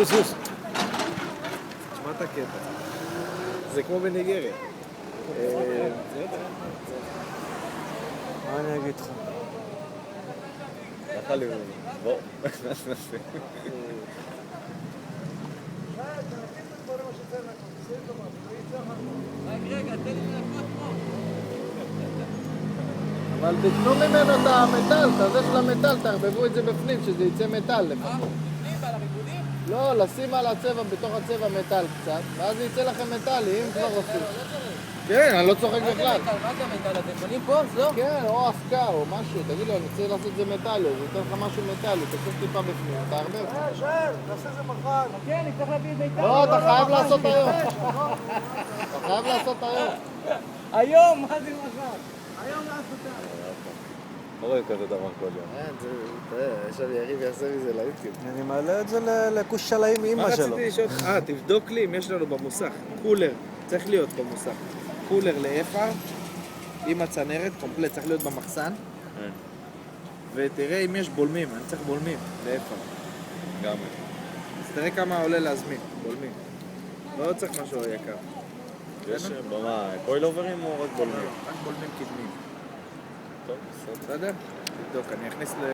זוז. תשמע את הקטע. זה כמו בניגריה. מה אני אגיד לך? ככה לי... בוא. אבל תקנו ממנו את המטל, את הזה של המטל, תערבבו את זה בפנים, שזה יצא מטל לפחות. בפנים, על הריבודים? לא, לשים על הצבע, בתוך הצבע מטל קצת, ואז יצא לכם מטלי, אם כבר עושים. כן, אני לא צוחק בכלל. מה זה המטל הזה? קונים פה? זו? כן, או אבקה או משהו, תגיד לו, אני רוצה לעשות את זה מטלי, הוא ייתן לך משהו מטלי, תקוף טיפה בפנים, תערבב. שער, נעשה זה מחר. כן, אני צריך להביא את מיטל. לא, אתה חייב לעשות היום. אתה חייב לעשות היום. היום, מה זה מחר? היום לעשות. לא רואה כזה דבר כל יום. עכשיו יריב יעשה מזה ליוטיוב. אני מעלה את זה לכוש של האמא מה שלו. רציתי לשאול? תבדוק לי אם יש לנו במוסך קולר, צריך להיות במוסך. קולר לאפר, עם הצנרת, קומפלט, צריך להיות במחסן. ותראה אם יש בולמים, אני צריך בולמים לאפר. גם. אז תראה כמה עולה להזמין, בולמים. לא צריך משהו יקר. יש במה, קויל אוברים או רק בולמים? רק בולמים קדמיים. טוב, בסדר. בסדר? תבדוק, אני אכניס